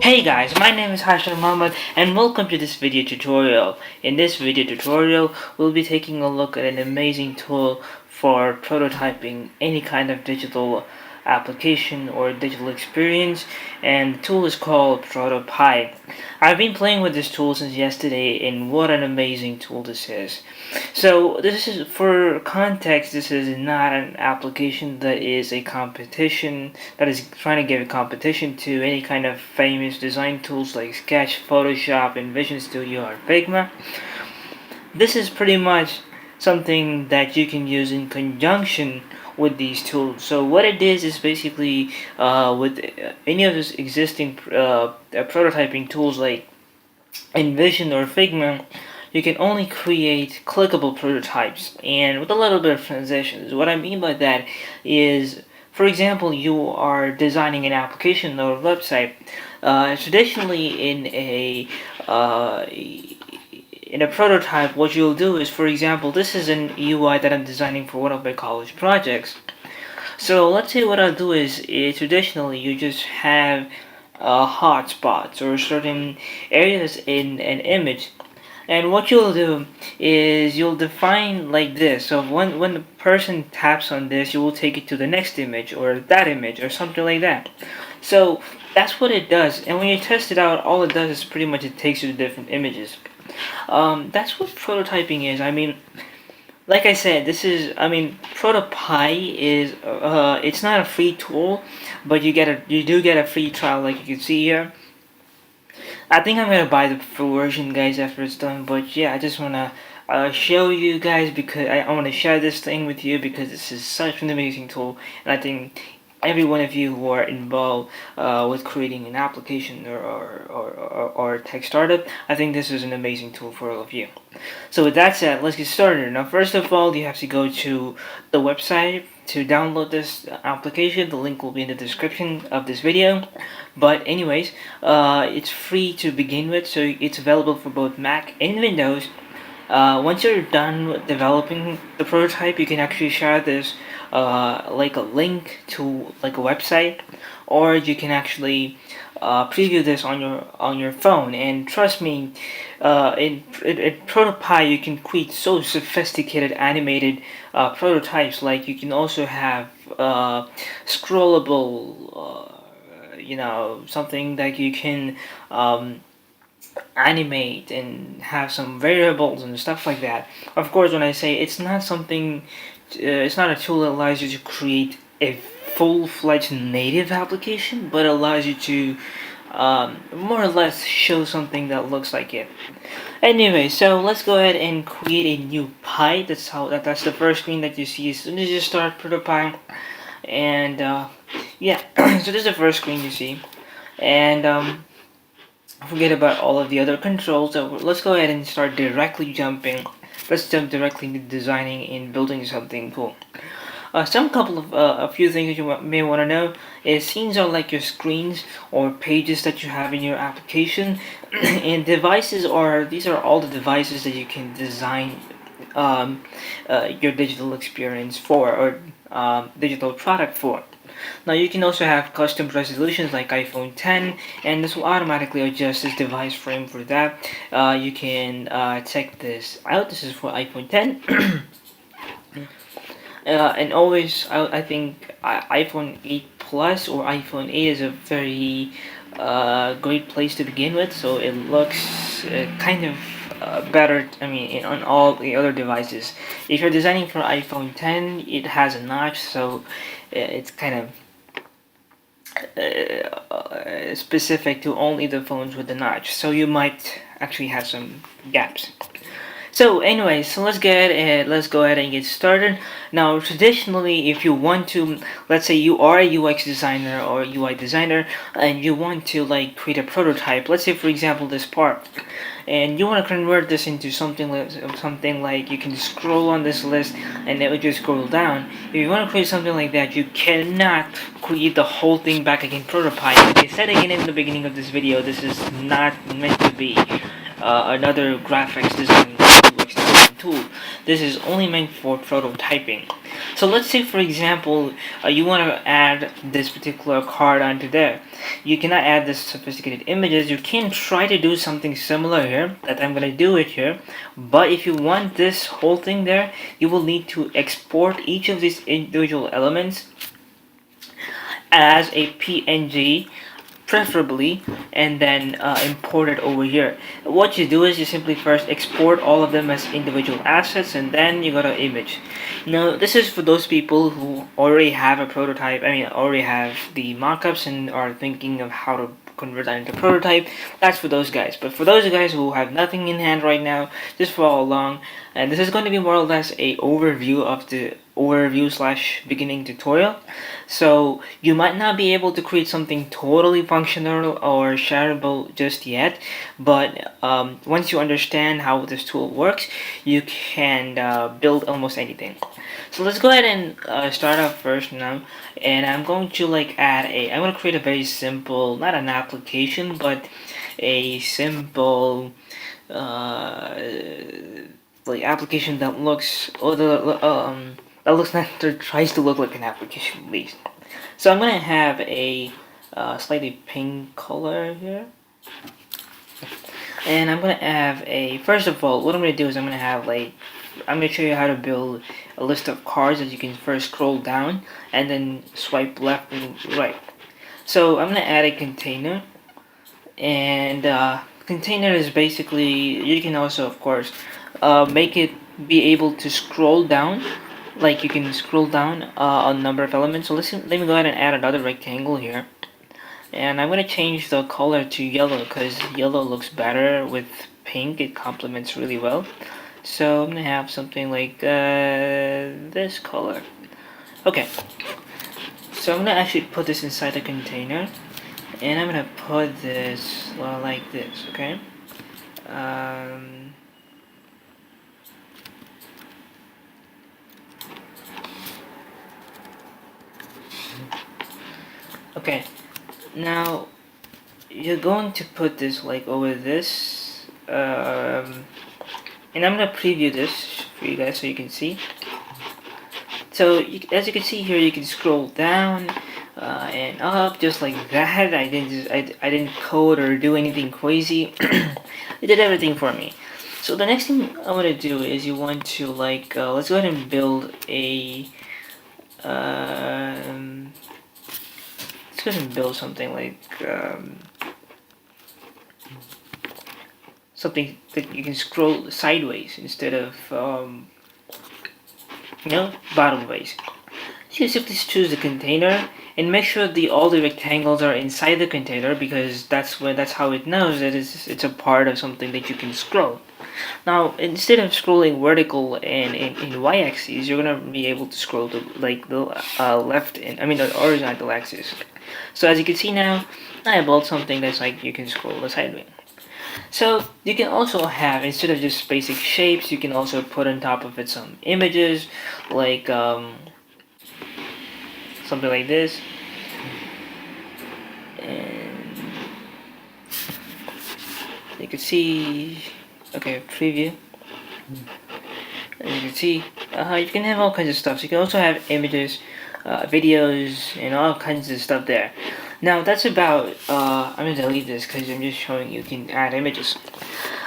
Hey guys, my name is Hashim Muhammad and welcome to this video tutorial. In this video tutorial, we'll be taking a look at an amazing tool for prototyping any kind of digital application or digital experience, and the tool is called ProtoPie. I've been playing with this tool since yesterday, and what an amazing tool this is. So this is, for context, this is not an application that is a competition, that is trying to give a competition to any kind of famous design tools like Sketch, Photoshop, InVision Studio, or Figma. This is pretty much something that you can use in conjunction with these tools. So what it is basically with any of these existing prototyping tools like InVision or Figma, you can only create clickable prototypes and with a little bit of transitions. What I mean by that is, for example, you are designing an application or a website. Traditionally, in a prototype, what you'll do is, for example, this is an UI that I'm designing for one of my college projects. So let's say what I'll do is traditionally you just have hotspots or certain areas in an image, and what you'll do is you'll define like this. So when the person taps on this, you will take it to the next image or that image or something like that. So that's what it does, and when you test it out, all it does is pretty much it takes you to different images. That's what prototyping is. I mean, like I said, ProtoPie is it's not a free tool, but you do get a free trial, like you can see here. I think I'm gonna buy the full version, guys, after it's done. But yeah, I just wanna show you guys because I want to share this thing with you because this is such an amazing tool, and I think every one of you who are involved with creating an application or tech startup, I think this is an amazing tool for all of you. So with that said, let's get started. Now, first of all, you have to go to the website to download this application. The link will be in the description of this video. But anyways, it's free to begin with, so it's available for both Mac and Windows. Once you're done with developing the prototype, you can actually share this like a link to like a website, or you can actually preview this on your phone. And trust me, in ProtoPie you can create so sophisticated animated prototypes. Like you can also have scrollable, something that you can animate and have some variables and stuff like that. Of course, when I say it's not something, it's not a tool that allows you to create a full-fledged native application, but allows you to more or less show something that looks like it. Anyway, so let's go ahead and create a new pie. That's the first screen that you see as soon as you start ProtoPie. And yeah, so this is the first screen you see, and forget about all of the other controls. So let's go ahead and start directly jumping. Let's jump directly into designing and building something cool. A few things that you may want to know is scenes are like your screens or pages that you have in your application, and these are all the devices that you can design your digital experience for, or digital product for. Now you can also have custom resolutions like iPhone 10, and this will automatically adjust this device frame for that. You can check this out. This is for iPhone 10. And always, I think iPhone 8 Plus or iPhone 8 is a very great place to begin with. So it looks kind of better, I mean, on all the other devices. If you're designing for iPhone 10, it has a notch, so it's kind of specific to only the phones with the notch, so you might actually have some gaps. So anyway, so let's go ahead and get started. Now, traditionally, if you want to, let's say you are a UX designer or UI designer, and you want to like create a prototype. Let's say, for example, this part, and you want to convert this into something like you can scroll on this list and it will just scroll down. If you want to create something like that, you cannot create the whole thing back again ProtoPie. Like I said again in the beginning of this video, this is not meant to be another graphics design tool. This is only meant for prototyping. So let's say, for example, you want to add this particular card onto there. You cannot add this sophisticated images. You can try to do something similar here, that I'm going to do it here. But if you want this whole thing there, you will need to export each of these individual elements as a PNG, preferably, and then import it over here. What you do is you simply first export all of them as individual assets, and then you go to image. Now this is for those people who already have a prototype, already have the mockups and are thinking of how to convert that into prototype. That's for those guys. But for those guys who have nothing in hand right now, just follow along. And this is going to be more or less a overview of the overview / beginning tutorial. So you might not be able to create something totally functional or shareable just yet, but once you understand how this tool works, you can build almost anything. So let's go ahead and start off first now, and I'm going to I'm going to create a very simple, not an application, but a simple application that looks that tries to look like an application at least. So I'm gonna have a slightly pink color here, and I'm gonna have a, first of all, what I'm gonna do is I'm gonna show you how to build a list of cards that you can first scroll down and then swipe left and right. So I'm gonna add a container, and container is basically, you can also of course make it be able to scroll down, like you can scroll down a number of elements. So let me go ahead and add another rectangle here, and I'm gonna change the color to yellow because yellow looks better with pink. It complements really well. So I'm gonna have something like this color. Okay, so I'm gonna actually put this inside the container, and I'm gonna put this like this. Okay. Okay, now you're going to put this like over this, and I'm gonna preview this for you guys so you can see. So as you can see here, you can scroll down and up just like that. I didn't code or do anything crazy. It did everything for me. So the next thing I want to do is you want to let's go ahead and build a let's go ahead and build something like something that you can scroll sideways instead of bottom ways. So you simply choose the container and make sure all the rectangles are inside the container, because that's how it knows that it's a part of something that you can scroll. Now instead of scrolling vertical and in y-axis, you're gonna be able to scroll to the left and the horizontal axis. So as you can see now, I built something that's like you can scroll the sideways. So you can also have, instead of just basic shapes, you can also put on top of it some images, like something like this, and you can see, okay, preview. As you can see, you can have all kinds of stuff. So you can also have images, videos, and all kinds of stuff there. Now that's about, I'm gonna delete this because I'm just showing you can add images.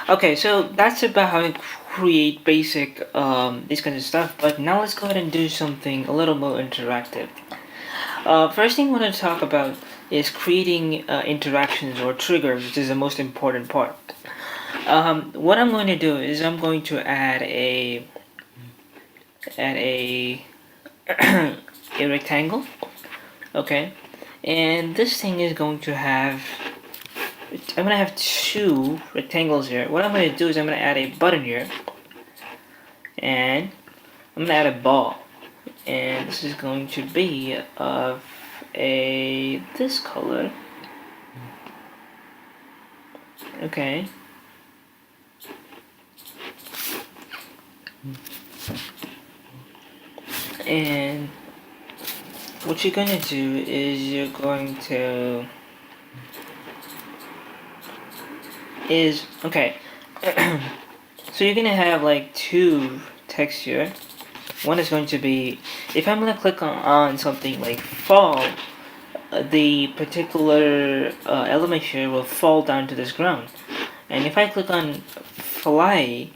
Okay, so that's about how to create basic this kind of stuff. But now let's go ahead and do something a little more interactive. First thing I want to talk about is creating interactions or triggers, which is the most important part. What I'm going to do is I'm going to add a a rectangle. Okay, and this thing is going to have, I'm gonna have two rectangles here. What I'm gonna do is I'm gonna add a button here, and I'm gonna add a ball, and this is going to be of this color. Okay. And what you're gonna do is you're going to So you're gonna have like two texture. One is going to be, if I'm gonna click on something like fall, the particular element here will fall down to this ground. And if I click on fly,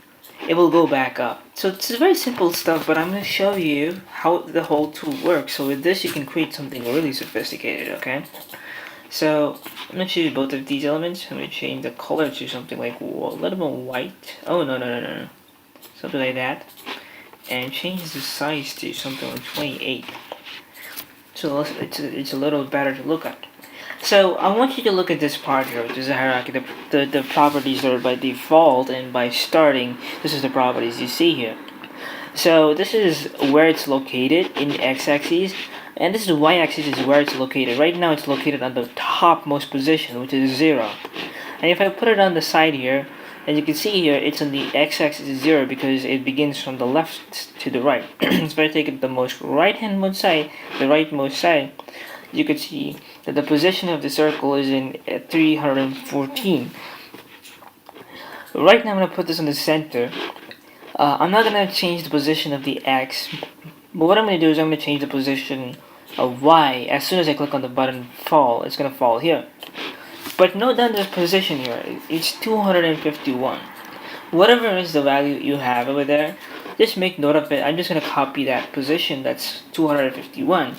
it will go back up. So it's very simple stuff, but I'm going to show you how the whole tool works. So with this, you can create something really sophisticated, okay? So I'm going to choose both of these elements. I'm going to change the color to something like a little more white. Oh, no. Something like that. And change the size to something like 28. So it's a little better to look at. So I want you to look at this part here, which is a hierarchy. The properties are by default, and by starting, this is the properties you see here. So this is where it's located in the x-axis, and this is the y-axis is where it's located. Right now it's located on the topmost position, which is 0. And if I put it on the side here, as you can see here, it's on the x-axis is 0 because it begins from the left to the right. So if I take it the most right-hand side, the rightmost side, you could see that the position of the circle is in 314. Right now I'm going to put this in the center. I'm not going to change the position of the X, but what I'm going to do is I'm going to change the position of Y. As soon as I click on the button fall, it's going to fall here. But note down this position here, it's 251. Whatever is the value you have over there, just make note of it. I'm just going to copy that position, that's 251.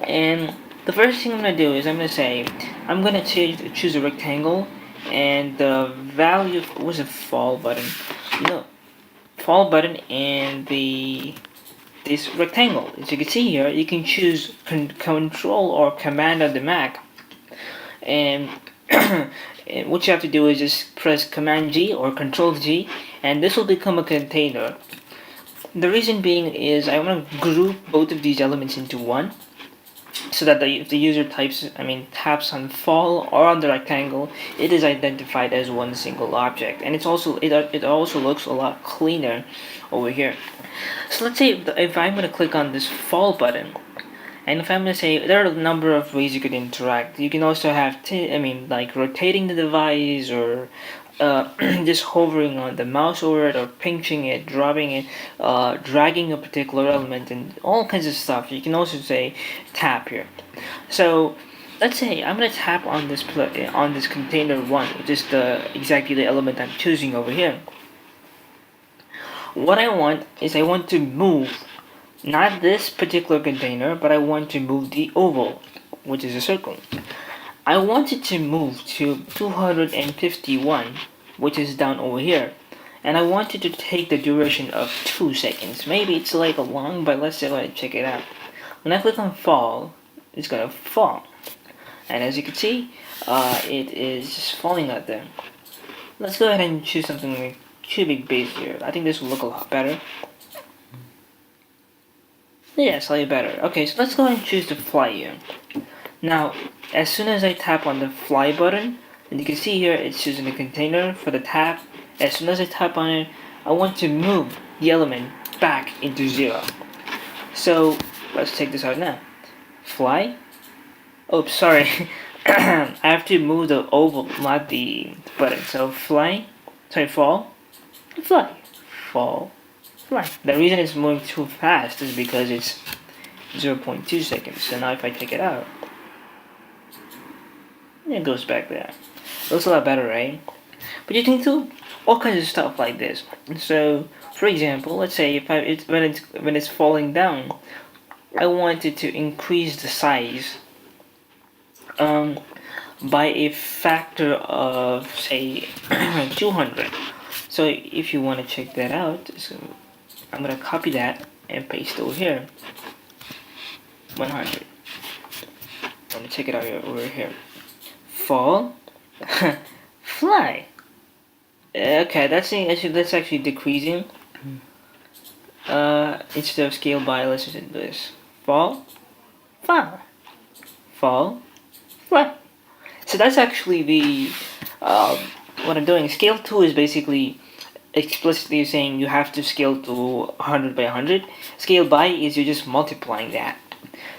And the first thing I'm going to do is I'm going to say, I'm going to choose a rectangle, and the value was a fall button. No, fall button and this rectangle. As you can see here, you can choose control or command on the Mac. And and what you have to do is just press Command G or Control G, and this will become a container. The reason being is I want to group both of these elements into one, so that if the user taps on fall or on the rectangle, it is identified as one single object, and it also looks a lot cleaner over here. So let's say if I'm going to click on this fall button, and if I'm going to say, there are a number of ways you could interact. You can also have like rotating the device, or just hovering on the mouse over it, or pinching it, dropping it, dragging a particular element, and all kinds of stuff. You can also say tap here. So let's say I'm gonna tap on this container 1, which is exactly the element I'm choosing over here. What I want to move not this particular container, but I want to move the oval, which is a circle. I want it to move to 251, which is down over here. And I want it to take the duration of 2 seconds. Maybe it's like a long, but let's check it out. When I click on fall, it's gonna fall. And as you can see, it is just falling out there. Let's go ahead and choose something like cubic base here. I think this will look a lot better. Yeah, slightly better. Okay, so let's go ahead and choose the fly here. Now, as soon as I tap on the fly button, and you can see here it's choosing the container for the tap. As soon as I tap on it, I want to move the element back into 0. So let's take this out now. Fly. Oops, sorry. I have to move the oval, not the button. So fall, fly, fall, fly. The reason it's moving too fast is because it's 0.2 seconds. So now if I take it out, it goes back there. It looks a lot better, right? But you can do all kinds of stuff like this. So, for example, let's say when it's falling down, I wanted to increase the size by a factor of, say, 200. So if you want to check that out, I'm gonna copy that and paste over here. 100. I'm gonna check it out over here. Fall, fly. Okay, that's actually decreasing. Instead of scale by, let's just do this. Fall, fly, fall, fly. So that's actually the what I'm doing. Scale 2 is basically explicitly saying you have to scale to 100 by 100. Scale by is you're just multiplying that.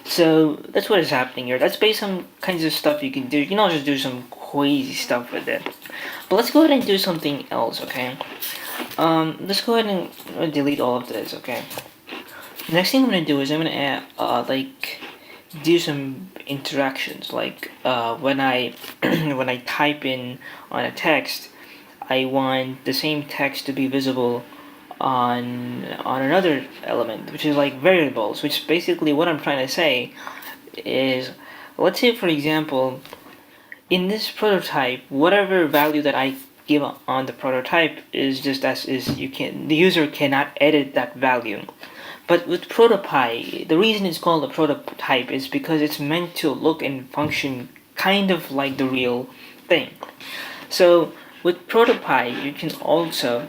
So that's what is happening here. That's based on kinds of stuff you can do. You can also do some crazy stuff with it. But let's go ahead and do something else, okay? Let's go ahead and delete all of this, okay? Next thing I'm gonna do is I'm gonna add, do some interactions. Like, when I when I type in on a text, I want the same text to be visible on another element, which is like variables. Which basically what I'm trying to say is, let's say for example, in this prototype, whatever value that I give on the prototype is just as is. The user cannot edit that value. But with ProtoPie, the reason it's called a prototype is because it's meant to look and function kind of like the real thing. So with ProtoPie, you can also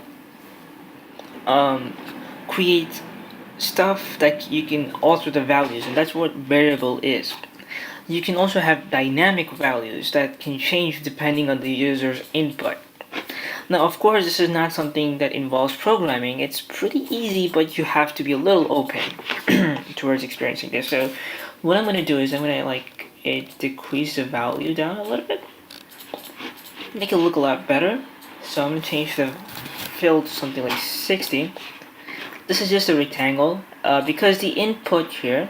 create stuff that you can alter the values, and that's what variable is. You can also have dynamic values that can change depending on the user's input. Now, of course, this is not something that involves programming. It's pretty easy, but you have to be a little open towards experiencing this. So, what I'm gonna do is I'm gonna decrease the value down a little bit, make it look a lot better. So I'm gonna change the fill to something like 60. This is just a rectangle because the input here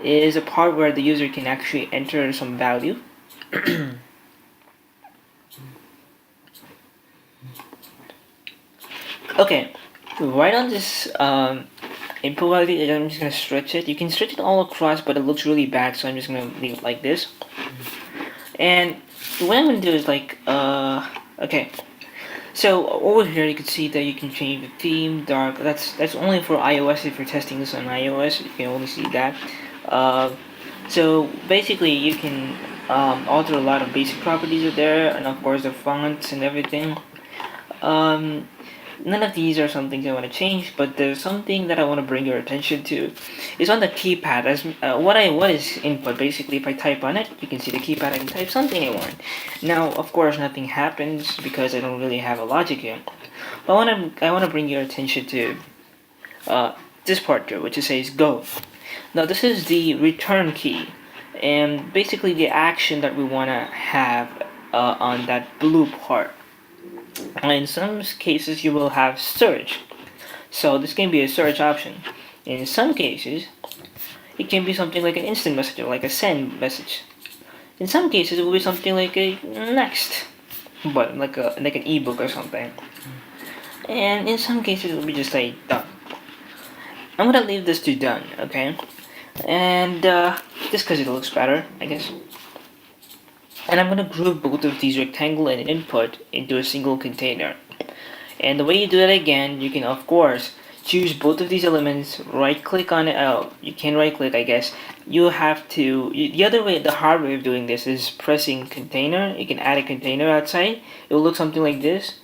is a part where the user can actually enter some value. Okay, right on this input value, I'm just gonna stretch it. You can stretch it all across, but it looks really bad, so I'm just gonna leave it like this. And what I'm gonna do is okay. So over here you can see that you can change the theme, dark. That's only for iOS. If you're testing this on iOS, you can only see that. So basically, you can alter a lot of basic properties there, and of course the fonts and everything. None of these are some things I want to change, but there's something that I want to bring your attention to. It's on the keypad. As what is input? Basically, if I type on it, you can see the keypad. I can type something I want. Now, of course, nothing happens because I don't really have a logic here. But I want to bring your attention to this part here, which says go. Now, this is the return key, and basically the action that we want to have on that blue part. In some cases, you will have search. So this can be a search option. In some cases, it can be something like an instant message or like a send message. In some cases, it will be something like a next button, like an ebook or something. And in some cases, it will be just like done. I'm gonna leave this to done, okay? And just because it looks better, I guess. And I'm going to group both of these rectangle and input into a single container. And the way you do that again, you can of course choose both of these elements, right click on it. Oh, you can right click, I guess. You have to, the other way, the hard way of doing this is pressing container. You can add a container outside. It will look something like this.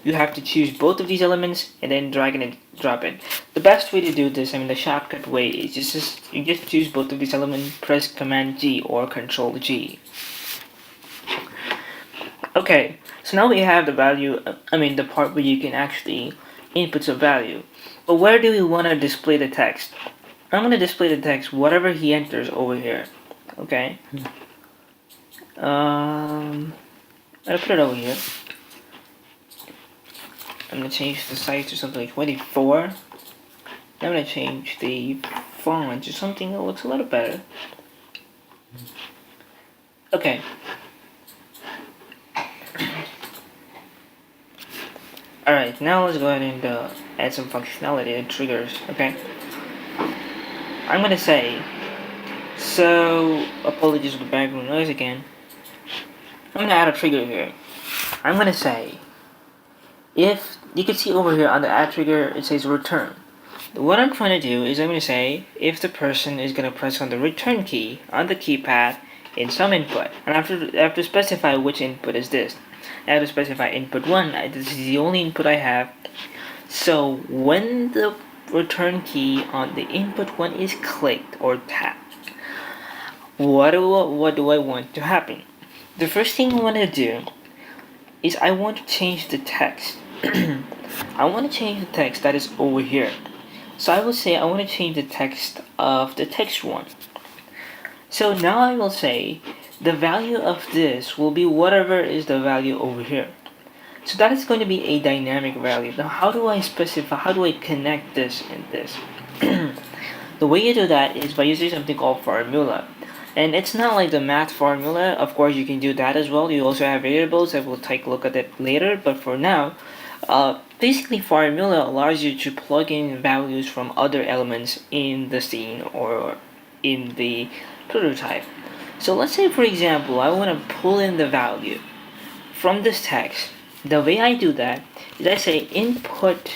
You have to choose both of these elements and then drag and drop it. The best way to do this, the shortcut way is you just choose both of these elements, press Command G or Control G. Okay, so now we have the value, the part where you can actually input some value. But where do we want to display the text? I'm going to display the text whatever he enters over here. Okay? I'll put it over here. I'm going to change the size to something like 24. I'm going to change the font to something that looks a little better. Okay. Alright, now let's go ahead and add some functionality and triggers, okay? I'm gonna say, so, apologies for the background noise again. I'm gonna add a trigger here. I'm gonna say, if, you can see over here on the add trigger, it says return. What I'm trying to do is I'm gonna say, if the person is gonna press on the return key on the keypad in some input, and I have to specify which input is this. I have to specify input 1. This is the only input I have. So when the return key on the input 1 is clicked or tapped, what do I want to happen? The first thing I want to do is I want to change the text. I want to change the text that is over here. So I will say I want to change the text of the text one. So now I will say the value of this will be whatever is the value over here. So that is going to be a dynamic value. Now, how do I specify? How do I connect this and this? The way you do that is by using something called formula. And it's not like the math formula. Of course, you can do that as well. You also have variables that we'll take a look at it later. But for now, basically, formula allows you to plug in values from other elements in the scene or in the prototype. So let's say, for example, I want to pull in the value from this text. The way I do that is I say input.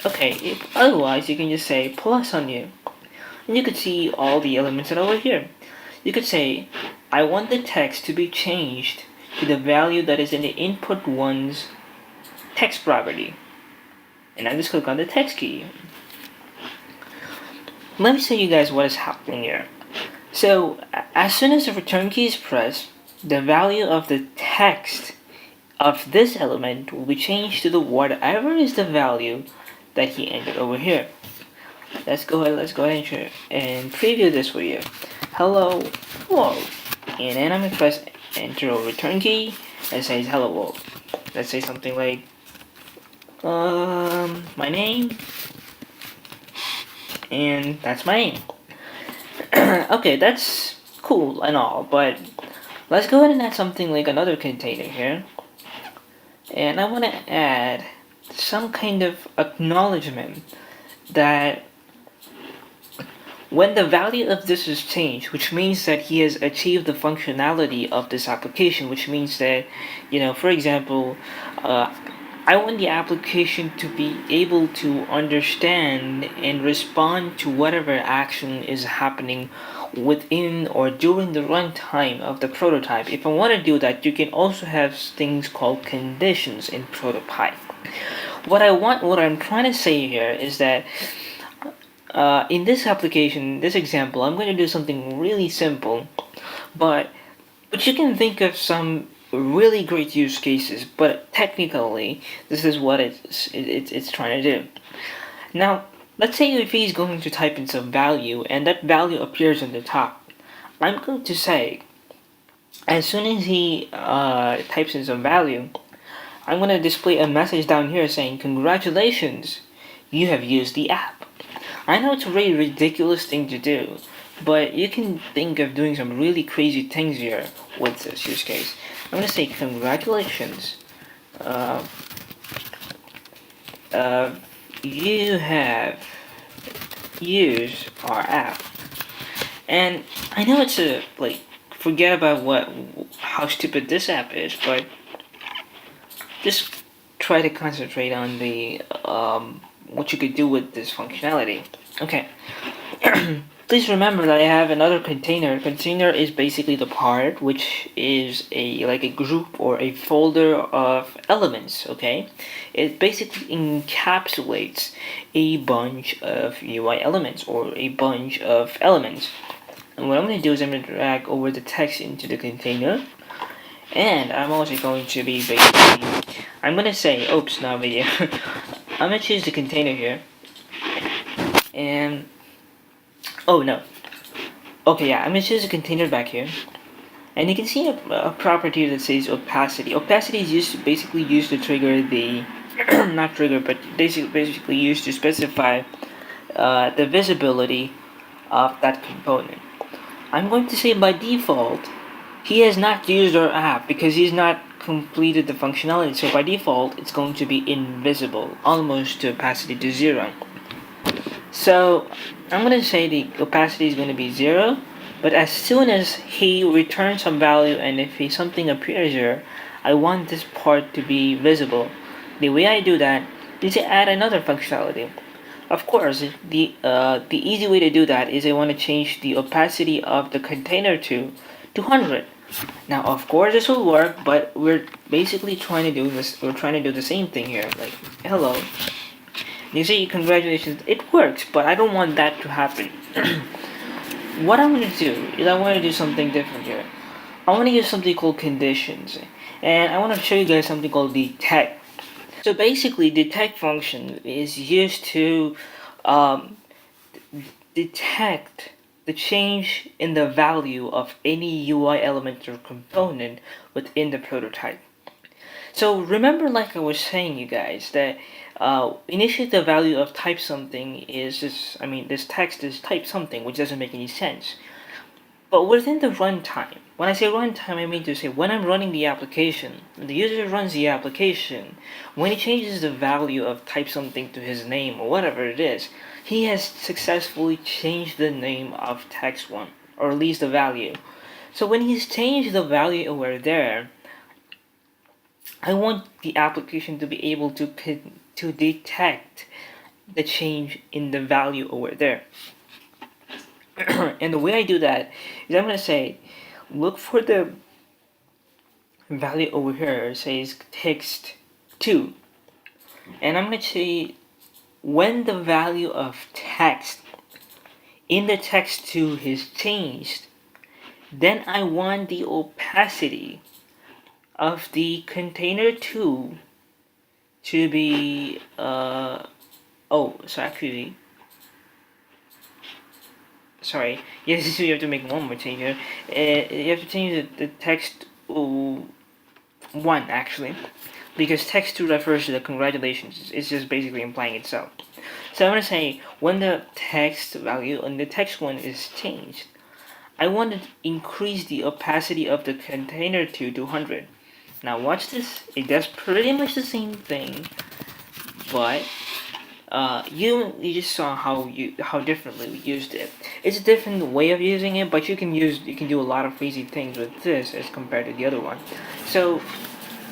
Okay, otherwise you can just say plus onion, and you could see all the elements that are over here. You could say, I want the text to be changed to the value that is in the input one's text property. And I just click on the text key. Let me show you guys what is happening here. So, as soon as the return key is pressed, the value of the text of this element will be changed to the whatever is the value that he entered over here. Let's go ahead and preview this for you. Hello world. And then I'm gonna press enter or return key and says hello world. Let's say something like my name, and that's my name. Okay, that's cool and all, but let's go ahead and add something like another container here. And I want to add some kind of acknowledgement that when the value of this is changed, which means that he has achieved the functionality of this application, which means that, for example, I want the application to be able to understand and respond to whatever action is happening within or during the runtime of the prototype. If I want to do that, you can also have things called conditions in prototype. What I'm trying to say here is that in this application, this example, I'm going to do something really simple, but you can think of some really great use cases. But technically, this is what it's trying to do. Now, let's say if he's going to type in some value and that value appears on the top, I'm going to say, as soon as he types in some value, I'm going to display a message down here saying, congratulations, you have used the app. I know it's a really ridiculous thing to do, but you can think of doing some really crazy things here with this use case. I'm going to say congratulations. You have used our app. And I know it's forget about how stupid this app is, but just try to concentrate on the what you could do with this functionality. Okay. Please remember that I have another container. Container is basically the part which is a group or a folder of elements, okay? It basically encapsulates a bunch of UI elements or a bunch of elements. And what I'm going to do is I'm going to drag over the text into the container. And I'm also going to be basically, I'm going to say, oops, not video. I'm going to choose the container here. And oh no. Okay, yeah, I'm gonna choose a container back here. And you can see a property that says opacity. Opacity is basically used to trigger the, not trigger, but basically used to specify the visibility of that component. I'm going to say by default, he has not used our app because he's not completed the functionality. So by default, it's going to be invisible, almost to opacity to 0. So I'm going to say the opacity is going to be 0, but as soon as he returns some value and if something appears here, I want this part to be visible. The way I do that is to add another functionality. Of course, the easy way to do that is I want to change the opacity of the container to 200. Now, of course, this will work, but we're basically trying to do this. We're trying to do the same thing here, like hello. You see, congratulations, it works, but I don't want that to happen. What I'm going to do is I want to do something different here. I want to use something called conditions, and I want to show you guys something called detect. So basically, detect function is used to detect the change in the value of any UI element or component within the prototype. So remember, like I was saying, you guys, that initially the value of type something is this. I mean, this text is type something, which doesn't make any sense. But within the runtime, when I say runtime, I mean to say when I'm running the application, the user runs the application, when he changes the value of type something to his name or whatever it is, he has successfully changed the name of text1, or at least the value. So when he's changed the value over there, I want the application to be able to detect the change in the value over there. And the way I do that is I'm going to say, look for the value over here, says text 2. And I'm going to say, when the value of text in the text 2 is changed, then I want the opacity of the container 2 to be, so actually, sorry, yes, you have to make one more change here. You have to change the text 1 actually, because text 2 refers to the congratulations. It's just basically implying itself. So I'm going to say when the text value on the text 1 is changed, I want to increase the opacity of the container 2 to 100. Now watch this. It does pretty much the same thing, but you just saw how differently we used it. It's a different way of using it, but you can do a lot of crazy things with this as compared to the other one. So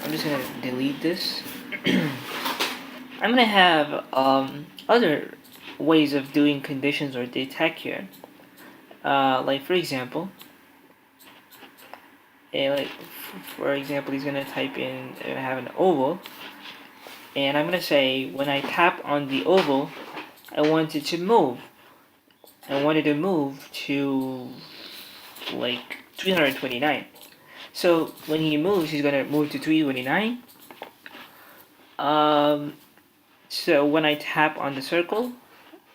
I'm just gonna delete this. I'm gonna have other ways of doing conditions or detect here. Like for example, for example, he's gonna type in have an oval, and I'm gonna say when I tap on the oval, I want it to move. I wanted to move to like 329. So when he moves, he's gonna move to 329. So when I tap on the circle,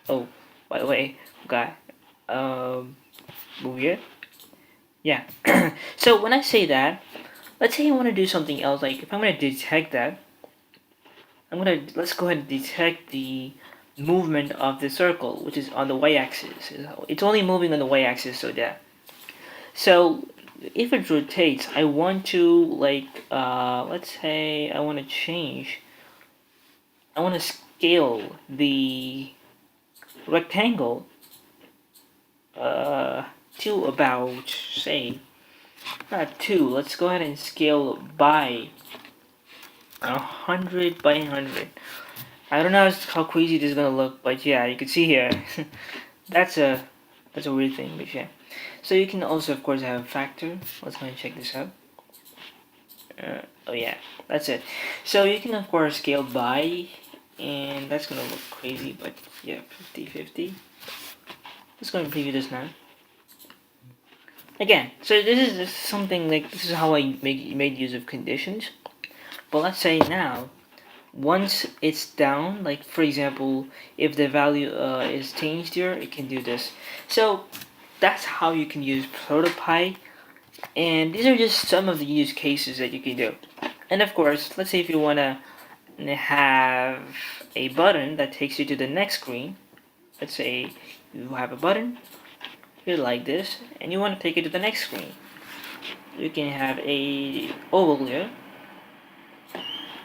oh, by the way, guy, move here. Yeah. So when I say that, let's say I want to do something else. Like if I'm gonna detect that, let's go ahead and detect the movement of the circle, which is on the y-axis. It's only moving on the y-axis, so if it rotates, I want to let's say I want to scale the rectangle to about, say, not 2. Let's go ahead and scale by 100 by 100. I don't know how crazy this is gonna look, but yeah, you can see here. that's a weird thing, but yeah. So you can also, of course, have a factor. Let's go and check this out. Oh yeah, that's it. So you can, of course, scale by, and that's gonna look crazy, but yeah, 50-50. Let's go and preview this now. Again, so this is just something like, this is how I made use of conditions. But let's say now, once it's down, like for example, if the value is changed here, it can do this. So that's how you can use ProtoPie, and these are just some of the use cases that you can do. And of course, let's say if you want to have a button that takes you to the next screen. Let's say you have a button here like this, and you want to take it to the next screen. You can have a oval here.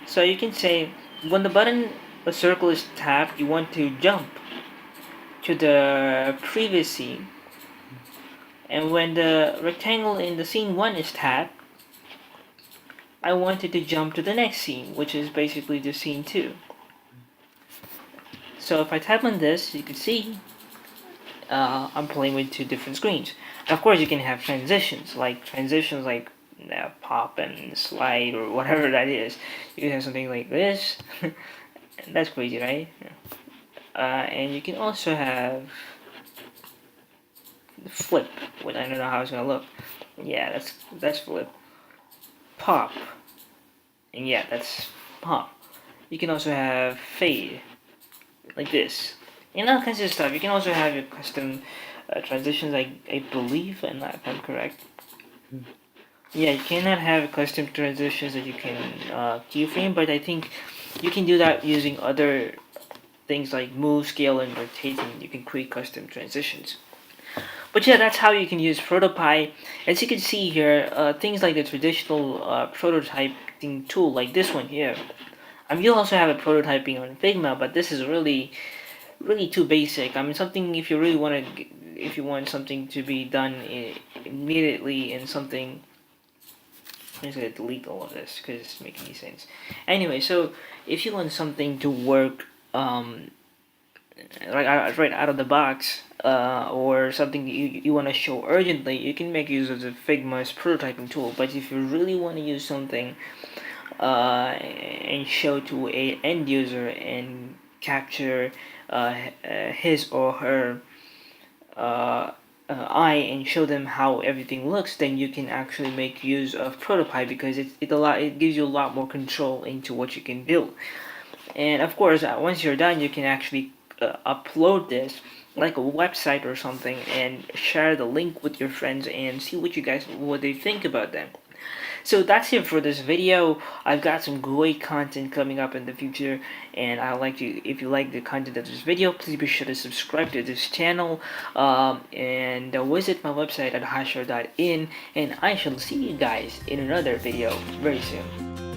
So you can say when the circle is tapped, you want to jump to the previous scene, and when the rectangle in the scene 1 is tapped, I wanted to jump to the next scene, which is basically the scene 2. So if I tap on this, you can see I'm playing with 2 different screens. Of course, you can have transitions like pop and slide or whatever that is. You can have something like this. That's crazy, right? And you can also have flip. Which I don't know how it's gonna look. Yeah, that's flip. Pop. And yeah, that's pop. You can also have fade, like this. And all kinds of stuff. You can also have your custom transitions, I believe, and if I'm correct. Yeah, you cannot have custom transitions that you can keyframe, but I think you can do that using other things like move, scale, and rotating. You can create custom transitions. But yeah, that's how you can use Protopie. As you can see here, things like the traditional prototyping tool, like this one here. You also have a prototyping on Figma, but this is really too basic. I mean, something if you really want to, if you want something to be done immediately in something. I'm just gonna delete all of this because it's making any sense. Anyway, so if you want something to work, right out of the box, or something that you want to show urgently, you can make use of the Figma's prototyping tool. But if you really want to use something and show to a end user and capture his or her eye and show them how everything looks, then you can actually make use of Protopie because it gives you a lot more control into what you can build. And of course, once you're done, you can actually upload this like a website or something and share the link with your friends and see what they think about them. So that's it for this video. I've got some great content coming up in the future, and if you like the content of this video, please be sure to subscribe to this channel, and visit my website at hashar.in, and I shall see you guys in another video very soon.